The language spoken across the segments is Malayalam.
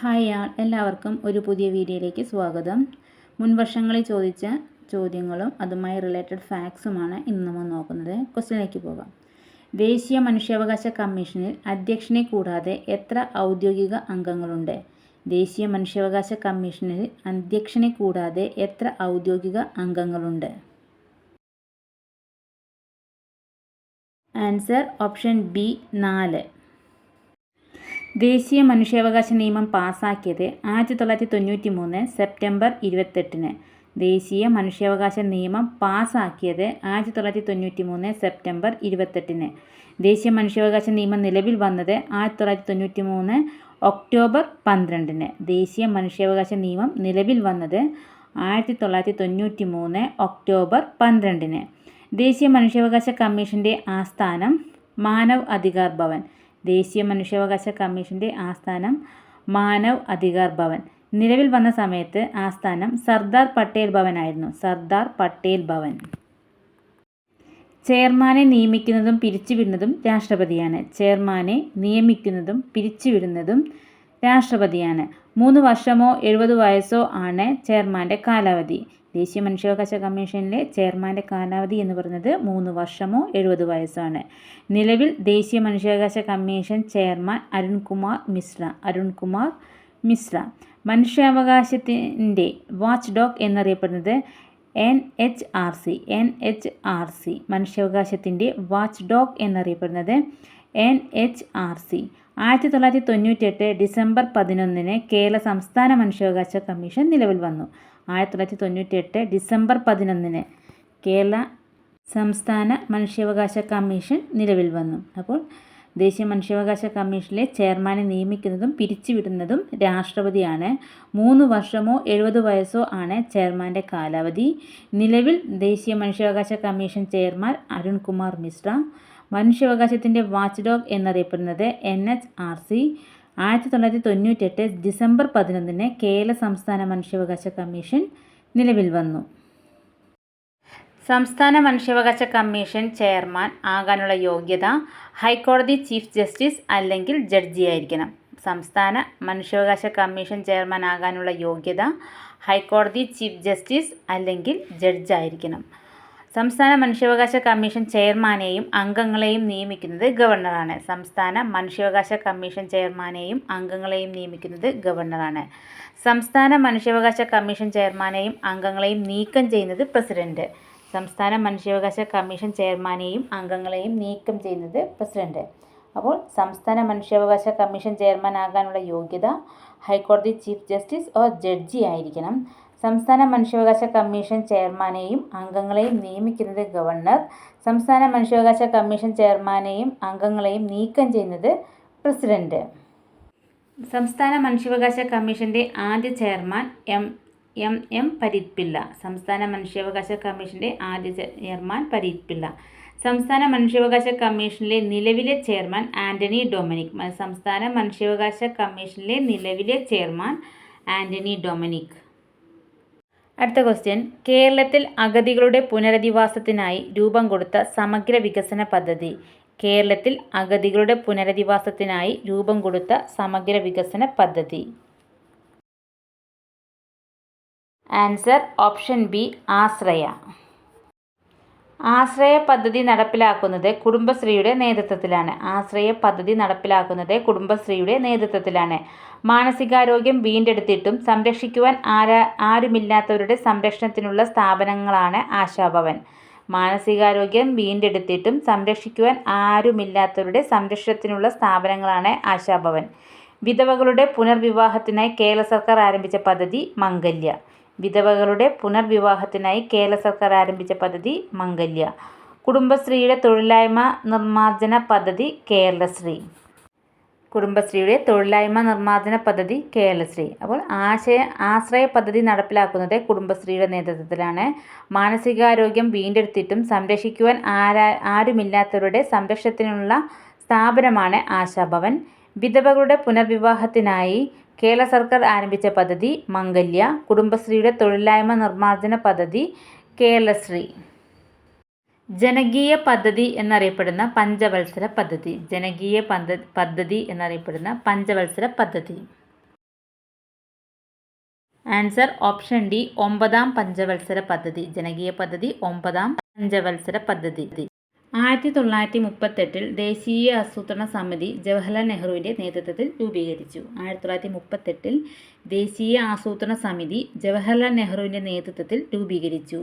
ഹായ് എല്ലാവർക്കും ഒരു പുതിയ വീഡിയോയിലേക്ക് സ്വാഗതം. മുൻ വർഷങ്ങളിൽ ചോദിച്ച ചോദ്യങ്ങളും അതുമായി റിലേറ്റഡ് ഫാക്ട്സുമാണ് ഇന്ന് നമ്മൾ നോക്കുന്നത്. ക്വസ്റ്റ്യനിലേക്ക് പോകാം. ദേശീയ മനുഷ്യാവകാശ കമ്മീഷനിൽ അധ്യക്ഷനെ കൂടാതെ എത്ര ഔദ്യോഗിക അംഗങ്ങളുണ്ട്? ദേശീയ മനുഷ്യാവകാശ കമ്മീഷനിൽ അധ്യക്ഷനെ കൂടാതെ എത്ര ഔദ്യോഗിക അംഗങ്ങളുണ്ട്? Answer option B 4. ദേശീയ മനുഷ്യാവകാശ നിയമം പാസാക്കിയത് 1993 സെപ്റ്റംബർ 28. ദേശീയ മനുഷ്യാവകാശ നിയമം പാസാക്കിയത് 1993 സെപ്റ്റംബർ 28. ദേശീയ മനുഷ്യാവകാശ നിയമം നിലവിൽ വന്നത് 1993 ഒക്ടോബർ 12. ദേശീയ മനുഷ്യാവകാശ നിയമം നിലവിൽ വന്നത് 1993 ഒക്ടോബർ 12. ദേശീയ മനുഷ്യാവകാശ കമ്മീഷൻ്റെ ആസ്ഥാനം മാനവ് അധികാർ ഭവൻ. ദേശീയ മനുഷ്യാവകാശ കമ്മീഷൻ്റെ ആസ്ഥാനം മാനവ് അധികാർ ഭവൻ. നിലവിൽ വന്ന സമയത്ത് ആസ്ഥാനം സർദാർ പട്ടേൽ ഭവനായിരുന്നു. സർദാർ പട്ടേൽ ഭവൻ. ചെയർമാനെ നിയമിക്കുന്നതും പിരിച്ചുവിടുന്നതും രാഷ്ട്രപതിയാണ്. ചെയർമാനെ നിയമിക്കുന്നതും പിരിച്ചുവിടുന്നതും രാഷ്ട്രപതിയാണ്. 3 വർഷമോ 70 വയസ്സോ ആണ് ചെയർമാൻ്റെ കാലാവധി. ദേശീയ മനുഷ്യാവകാശ കമ്മീഷനിലെ ചെയർമാൻ്റെ കാലാവധി എന്ന് പറയുന്നത് 3 വർഷമോ 70 വയസ്സാണ്. നിലവിൽ ദേശീയ മനുഷ്യാവകാശ കമ്മീഷൻ ചെയർമാൻ അരുൺകുമാർ മിശ്ര. മനുഷ്യാവകാശത്തിൻ്റെ വാച്ച് ഡോഗ് എന്നറിയപ്പെടുന്നത് NHRC. മനുഷ്യാവകാശത്തിൻ്റെ വാച്ച് ഡോഗ് എന്നറിയപ്പെടുന്നത് NHRC. 1998 ഡിസംബർ 11 കേരള സംസ്ഥാന മനുഷ്യാവകാശ കമ്മീഷൻ നിലവിൽ വന്നു. 1998 ഡിസംബർ 11 കേരള സംസ്ഥാന മനുഷ്യാവകാശ കമ്മീഷൻ നിലവിൽ വന്നു. അപ്പോൾ ദേശീയ മനുഷ്യാവകാശ കമ്മീഷനിലെ ചെയർമാനെ നിയമിക്കുന്നതും പിരിച്ചുവിടുന്നതും രാഷ്ട്രപതിയാണ്. 3 വർഷമോ 70 വയസ്സോ ആണ് ചെയർമാൻ്റെ കാലാവധി. നിലവിൽ ദേശീയ മനുഷ്യാവകാശ കമ്മീഷൻ ചെയർമാൻ അരുൺകുമാർ മിശ്ര. മനുഷ്യാവകാശത്തിൻ്റെ വാച്ച് ഡോഗ് എന്നറിയപ്പെടുന്നത് NHRC. 1998 ഡിസംബർ 11 കേരള സംസ്ഥാന മനുഷ്യാവകാശ കമ്മീഷൻ നിലവിൽ വന്നു. സംസ്ഥാന മനുഷ്യാവകാശ കമ്മീഷൻ ചെയർമാൻ ആകാനുള്ള യോഗ്യത ഹൈക്കോടതി ചീഫ് ജസ്റ്റിസ് അല്ലെങ്കിൽ ജഡ്ജിയായിരിക്കണം. സംസ്ഥാന മനുഷ്യാവകാശ കമ്മീഷൻ ചെയർമാൻ ആകാനുള്ള യോഗ്യത ഹൈക്കോടതി ചീഫ് ജസ്റ്റിസ് അല്ലെങ്കിൽ ജഡ്ജായിരിക്കണം. സംസ്ഥാന മനുഷ്യാവകാശ കമ്മീഷൻ ചെയർമാനെയും അംഗങ്ങളെയും നിയമിക്കുന്നത് ഗവർണറാണ്. സംസ്ഥാന മനുഷ്യാവകാശ കമ്മീഷൻ ചെയർമാനെയും അംഗങ്ങളെയും നിയമിക്കുന്നത് ഗവർണറാണ്. സംസ്ഥാന മനുഷ്യാവകാശ കമ്മീഷൻ ചെയർമാനെയും അംഗങ്ങളെയും നീക്കം ചെയ്യുന്നത് പ്രസിഡന്റ്. സംസ്ഥാന മനുഷ്യാവകാശ കമ്മീഷൻ ചെയർമാനെയും അംഗങ്ങളെയും നീക്കം ചെയ്യുന്നത് പ്രസിഡന്റ്. അപ്പോൾ സംസ്ഥാന മനുഷ്യാവകാശ കമ്മീഷൻ ചെയർമാൻ ആകാനുള്ള യോഗ്യത ഹൈക്കോടതി ചീഫ് ജസ്റ്റിസ് ഓർ ജഡ്ജി ആയിരിക്കണം. സംസ്ഥാന മനുഷ്യാവകാശ കമ്മീഷൻ ചെയർമാനെയും അംഗങ്ങളെയും നിയമിക്കുന്നത് ഗവർണർ. സംസ്ഥാന മനുഷ്യാവകാശ കമ്മീഷൻ ചെയർമാനെയും അംഗങ്ങളെയും നീക്കം ചെയ്യുന്നത് പ്രസിഡന്റ്. സംസ്ഥാന മനുഷ്യാവകാശ കമ്മീഷൻ്റെ ആദ്യ ചെയർമാൻ M പരീത് പിള്ള. സംസ്ഥാന മനുഷ്യാവകാശ കമ്മീഷൻ്റെ ആദ്യ ചെയർമാൻ പരീത് പിള്ള. സംസ്ഥാന മനുഷ്യാവകാശ കമ്മീഷനിലെ നിലവിലെ ചെയർമാൻ ആൻ്റണി ഡൊമിനിക്. സംസ്ഥാന മനുഷ്യാവകാശ കമ്മീഷനിലെ നിലവിലെ ചെയർമാൻ ആൻ്റണി ഡൊമിനിക്. അടുത്ത ക്വസ്റ്റ്യൻ. കേരളത്തിൽ അഗതികളുടെ പുനരധിവാസത്തിനായി രൂപം കൊടുത്ത സമഗ്ര വികസന പദ്ധതി. കേരളത്തിൽ അഗതികളുടെ പുനരധിവാസത്തിനായി രൂപം കൊടുത്ത സമഗ്ര വികസന പദ്ധതി. ആൻസർ ഓപ്ഷൻ ബി ആശ്രയ. ആശ്രയ പദ്ധതി നടപ്പിലാക്കുന്നത് കുടുംബശ്രീയുടെ നേതൃത്വത്തിലാണ്. ആശ്രയ പദ്ധതി നടപ്പിലാക്കുന്നത് കുടുംബശ്രീയുടെ നേതൃത്വത്തിലാണ്. മാനസികാരോഗ്യം വീണ്ടെടുത്തിട്ടും സംരക്ഷിക്കുവാൻ ആരുമില്ലാത്തവരുടെ സംരക്ഷണത്തിനുള്ള സ്ഥാപനങ്ങളാണ് ആശാഭവൻ. മാനസികാരോഗ്യം വീണ്ടെടുത്തിട്ടും സംരക്ഷിക്കുവാൻ ആരുമില്ലാത്തവരുടെ സംരക്ഷണത്തിനുള്ള സ്ഥാപനങ്ങളാണ് ആശാഭവൻ. വിധവകളുടെ പുനർവിവാഹത്തിനായി കേരള സർക്കാർ ആരംഭിച്ച പദ്ധതി മംഗല്യ. വിധവകളുടെ പുനർവിവാഹത്തിനായി കേരള സർക്കാർ ആരംഭിച്ച പദ്ധതി മംഗല്യ. കുടുംബശ്രീയുടെ തൊഴിലില്ലായ്മ നിർമ്മാർജ്ജന പദ്ധതി കേരളശ്രീ. കുടുംബശ്രീയുടെ തൊഴിലില്ലായ്മ നിർമ്മാർജ്ജന പദ്ധതി കേരളശ്രീ. അപ്പോൾ ആശ്രയ പദ്ധതി നടപ്പിലാക്കുന്നത് കുടുംബശ്രീയുടെ നേതൃത്വത്തിലാണ്. മാനസികാരോഗ്യം വീണ്ടെടുത്തിട്ടും സംരക്ഷിക്കുവാൻ ആരുമില്ലാത്തവരുടെ സംരക്ഷണത്തിനുള്ള സ്ഥാപനമാണ് ആശാഭവൻ. വിധവകളുടെ പുനർവിവാഹത്തിനായി കേരള സർക്കാർ ആരംഭിച്ച പദ്ധതി മംഗല്യ. കുടുംബശ്രീയുടെ തൊഴിലില്ലായ്മ നിർമ്മാർജ്ജന പദ്ധതി കേരളശ്രീ. ജനകീയ പദ്ധതി എന്നറിയപ്പെടുന്ന പഞ്ചവത്സര പദ്ധതി. ജനകീയ പദ്ധതി എന്നറിയപ്പെടുന്ന പഞ്ചവത്സര പദ്ധതി. ആൻസർ ഓപ്ഷൻ ഡി 9ാം പഞ്ചവത്സര പദ്ധതി. ജനകീയ പദ്ധതി 9ാം പഞ്ചവത്സര പദ്ധതി. 1938 ദേശീയ ആസൂത്രണ സമിതി ജവഹർലാൽ നെഹ്റുവിൻ്റെ നേതൃത്വത്തിൽ രൂപീകരിച്ചു. 1938 ദേശീയ ആസൂത്രണ സമിതി ജവഹർലാൽ നെഹ്റുവിൻ്റെ നേതൃത്വത്തിൽ രൂപീകരിച്ചു.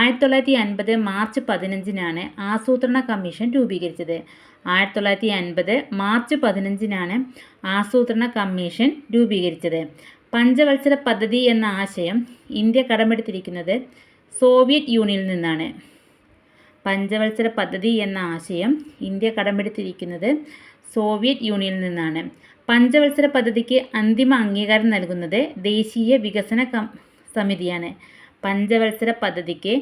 1950 മാർച്ച് 15-നാണ് ആസൂത്രണ കമ്മീഷൻ രൂപീകരിച്ചത്. 1950 മാർച്ച് 15-നാണ് ആസൂത്രണ കമ്മീഷൻ രൂപീകരിച്ചത്. പഞ്ചവത്സര പദ്ധതി എന്ന ആശയം ഇന്ത്യ കടമെടുത്തിരിക്കുന്നത് സോവിയറ്റ് യൂണിയനിൽ നിന്നാണ്. പഞ്ചവത്സര പദ്ധതി എന്ന ആശയം ഇന്ത്യ കടമെടുത്തിരിക്കുന്നത് സോവിയറ്റ് യൂണിയനിൽ നിന്നാണ്. പഞ്ചവത്സര പദ്ധതിക്ക് അന്തിമ അംഗീകാരം നൽകുന്നത് ദേശീയ വികസന സമിതിയാണ്. പഞ്ചവത്സര പദ്ധതിക്ക്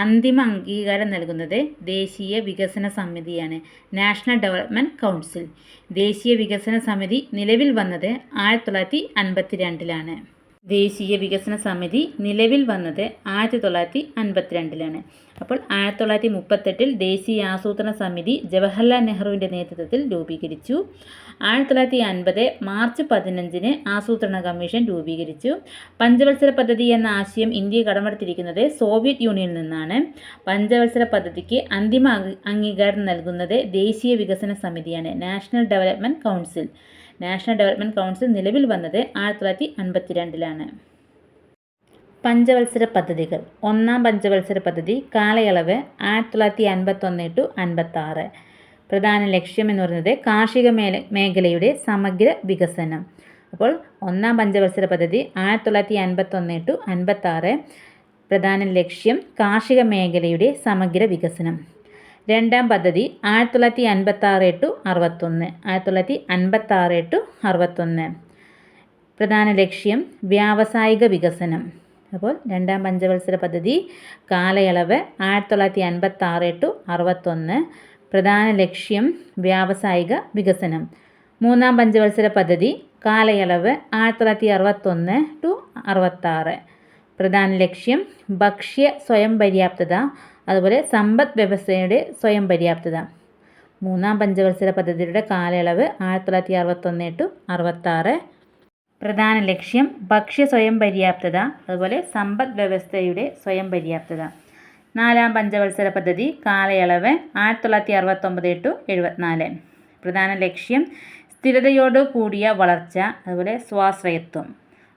അന്തിമ അംഗീകാരം നൽകുന്നത് ദേശീയ വികസന സമിതിയാണ്, നാഷണൽ ഡെവലപ്മെൻറ്റ് കൗൺസിൽ. ദേശീയ വികസന സമിതി നിലവിൽ വന്നത് 1952-ലാണ്. ദേശീയ വികസന സമിതി നിലവിൽ വന്നത് 1952-ലാണ്. അപ്പോൾ 1938 ദേശീയ ആസൂത്രണ സമിതി ജവഹർലാൽ നെഹ്റുവിൻ്റെ നേതൃത്വത്തിൽ രൂപീകരിച്ചു. 1950 മാർച്ച് 15-ന് ആസൂത്രണ കമ്മീഷൻ രൂപീകരിച്ചു. പഞ്ചവത്സര പദ്ധതി എന്ന ആശയം ഇന്ത്യ കടമെടുത്തിരിക്കുന്നത് സോവിയറ്റ് യൂണിയനിൽ നിന്നാണ്. പഞ്ചവത്സര പദ്ധതിക്ക് അന്തിമ അംഗീകാരം നൽകുന്നത് ദേശീയ വികസന സമിതിയാണ്, national development council. National development council നിലവിൽ വന്നത് 1952-ലാണ്. പഞ്ചവത്സര പദ്ധതികൾ. 1ാം പഞ്ചവത്സര പദ്ധതി കാലയളവ് 1951 to 56. പ്രധാന ലക്ഷ്യം എന്ന് പറയുന്നത് കാർഷിക മേഖലയുടെ സമഗ്ര വികസനം. അപ്പോൾ 1ാം പഞ്ചവത്സര പദ്ധതി 1951 to 56. പ്രധാന ലക്ഷ്യം കാർഷിക മേഖലയുടെ സമഗ്ര വികസനം. 2ാം പദ്ധതി 1956 to 61. 1956 to 61. പ്രധാന ലക്ഷ്യം വ്യാവസായിക വികസനം. അപ്പോൾ 2ാം പഞ്ചവത്സര പദ്ധതി കാലയളവ് 1956 to 61. പ്രധാന ലക്ഷ്യം വ്യാവസായിക വികസനം. 3ാം പഞ്ചവത്സര പദ്ധതി കാലയളവ് 1961 to 66. പ്രധാന ലക്ഷ്യം ഭക്ഷ്യ സ്വയം പര്യാപ്തത, അതുപോലെ സമ്പദ് വ്യവസ്ഥയുടെ സ്വയം പര്യാപ്തത. 3ാം പഞ്ചവത്സര പദ്ധതിയുടെ കാലയളവ് 1961 to 66. പ്രധാന ലക്ഷ്യം ഭക്ഷ്യ സ്വയം പര്യാപ്തത, അതുപോലെ സമ്പദ് വ്യവസ്ഥയുടെ സ്വയം പര്യാപ്തത. 4ാം പഞ്ചവത്സര പദ്ധതി കാലയളവ് 1969 to 74. പ്രധാന ലക്ഷ്യം സ്ഥിരതയോട് കൂടിയ വളർച്ച, അതുപോലെ സ്വാശ്രയത്വം.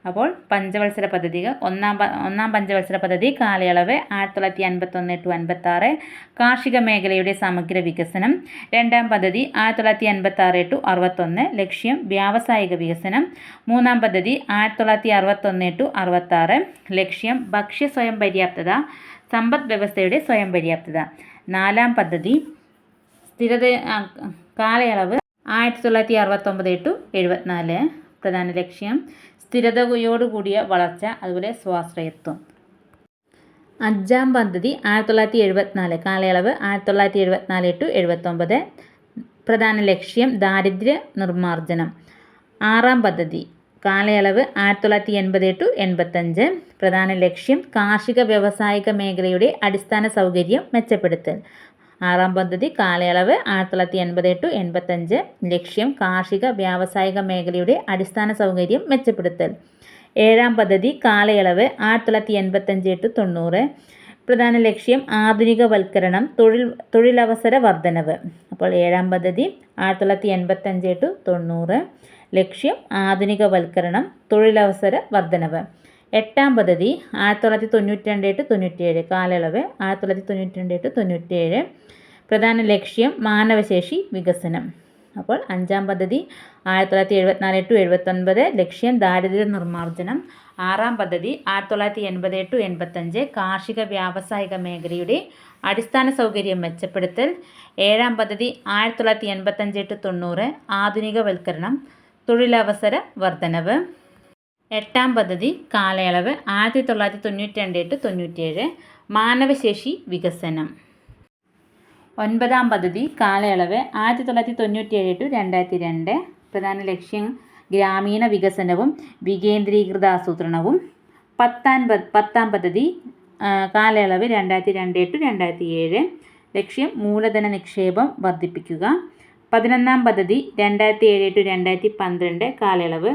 അപ്പോൾ പഞ്ചവത്സര പദ്ധതികൾ: ഒന്നാം പഞ്ചവത്സര പദ്ധതി കാലയളവ് 1951 to 56, കാർഷിക മേഖലയുടെ സമഗ്ര വികസനം. 2ാം പദ്ധതി 1956 to 61, ലക്ഷ്യം വ്യാവസായിക വികസനം. 3ാം പദ്ധതി 1961 to 66, ലക്ഷ്യം ഭക്ഷ്യ സ്വയം പര്യാപ്തത, സമ്പദ് വ്യവസ്ഥയുടെ സ്വയം പര്യാപ്തത. 4ാം പദ്ധതി കാലയളവ് 1969 to 74, പ്രധാന ലക്ഷ്യം സ്ഥിരതയോടുകൂടിയ വളർച്ച, അതുപോലെ സ്വാശ്രയത്വം. 5ാം പദ്ധതി 1974, കാലയളവ് 1974 to 79, പ്രധാന ലക്ഷ്യം ദാരിദ്ര്യ നിർമ്മാർജ്ജനം. 6ാം പദ്ധതി കാലയളവ് 1980 to 85, പ്രധാന ലക്ഷ്യം കാർഷിക വ്യാവസായിക മേഖലയുടെ അടിസ്ഥാന സൗകര്യം മെച്ചപ്പെടുത്തൽ. 6ാം പദ്ധതി കാലയളവ് 1980 to 85, ലക്ഷ്യം കാർഷിക വ്യാവസായിക മേഖലയുടെ അടിസ്ഥാന സൗകര്യം മെച്ചപ്പെടുത്തൽ. 7ാം പദ്ധതി കാലയളവ് 1985 to 90, പ്രധാന ലക്ഷ്യം ആധുനികവൽക്കരണം, തൊഴിലവസര വർധനവ്. അപ്പോൾ 7ാം പദ്ധതി 1985 to 90, ലക്ഷ്യം ആധുനികവൽക്കരണം, തൊഴിലവസര വർധനവ്. 8ാം പദ്ധതി 1992 to 97, കാലയളവ് 1992 to 97, പ്രധാന ലക്ഷ്യം മാനവശേഷി വികസനം. അപ്പോൾ 5ാം പദ്ധതി 1974 to 79, ലക്ഷ്യം ദാരിദ്ര്യ നിർമ്മാർജ്ജനം. 6ാം പദ്ധതി 1980 to 85, കാർഷിക വ്യാവസായിക മേഖലയുടെ അടിസ്ഥാന സൗകര്യം മെച്ചപ്പെടുത്തൽ. 7ാം പദ്ധതി 1985 to 90, ആധുനികവൽക്കരണം, തൊഴിലവസര വർധനവ്. 8ാം പദ്ധതി കാലയളവ് 1992 to 97, മാനവശേഷി വികസനം. 9ാം പദ്ധതി കാലയളവ് 1997 to 2002, പ്രധാന ലക്ഷ്യം ഗ്രാമീണ വികസനവും വികേന്ദ്രീകൃത ആസൂത്രണവും. 10ാം പദ്ധതി കാലയളവ് 2002 to 2007, ലക്ഷ്യം മൂലധന നിക്ഷേപം വർദ്ധിപ്പിക്കുക. 11ാം പദ്ധതി 2007 to 2012, കാലയളവ്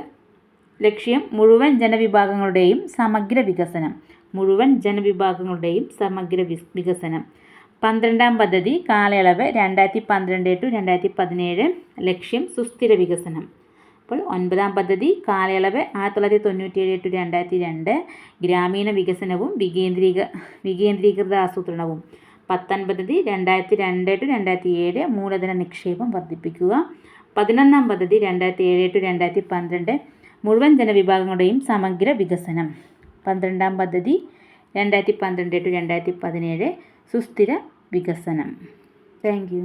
ലക്ഷ്യം മുഴുവൻ ജനവിഭാഗങ്ങളുടെയും സമഗ്ര വികസനം. മുഴുവൻ ജനവിഭാഗങ്ങളുടെയും സമഗ്ര വികസനം. 12ാം പദ്ധതി കാലയളവ് 2012 to 2017. ലക്ഷ്യം സുസ്ഥിര വികസനം. അപ്പോൾ 9ാം പദ്ധതി കാലയളവ് 1997 to 2002. ഗ്രാമീണ വികസനവും വികേന്ദ്രീകൃത ആസൂത്രണവും. 10ാം പദ്ധതി 2002 to 2007. മൂലധന നിക്ഷേപം വർദ്ധിപ്പിക്കുക. 11ാം പദ്ധതി 2007 to 2012. മുഴുവൻ ജനവിഭാഗങ്ങളുടെയും സമഗ്ര വികസനം. 12ാം പദ്ധതി 2012 to 2017. സുസ്ഥിര വികസനം. Thank you.